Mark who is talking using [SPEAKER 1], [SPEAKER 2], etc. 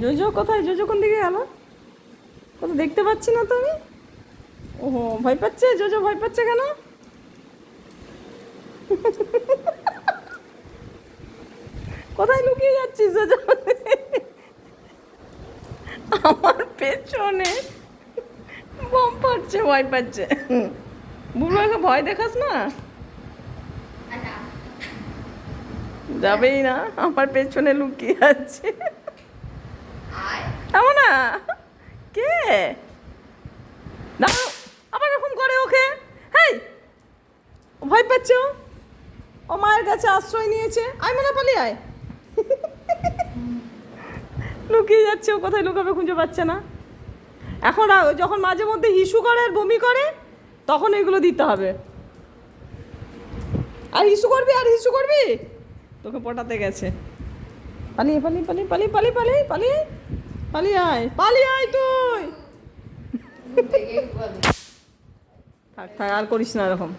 [SPEAKER 1] JoJo কোথায়? JoJo কোন দিকে গেল? কোথাও দেখতে পাচ্ছি না তো আমি। ওহো, ভয় পাচ্ছে জোজো। ভয় পাচ্ছে কেন? কোথায় লুকিয়ে যাচ্ছিস জোজো? আমার পেছনে বোম ফাটছে, ভয় পাচ্ছে। বুবুকে ভয় দেখাস না, যাবেই না। আমার পেছনে লুকিয়ে আছে। এমন না কে? দাঁড়াও, আবার এরকম করে ওকে। হেই, ভয় পাচ্ছে ও। ও মায়ের কাছে আশ্রয় নিয়েছে। আয় মনে পালিয়ে আয়। লুকিয়ে যাচ্ছে ও, কোথায় লুকাবে খুঁজে পাচ্ছে না। এখন যখন মাঝে মধ্যে হিসু করে আর বমি করে, তখন এগুলো দিতে হবে। আর হিসু করবি, আর হিসু করবি, তোকে পটাতে গেছে। পালিয়ে পালিয়ে পালিয়ে পালিয়ে পালিয়ে পালিয়ে পালিয়ে পালিয়ে আয়, পালিয়ে আয় তুই। থাক থাক, আর করিস না এরকম।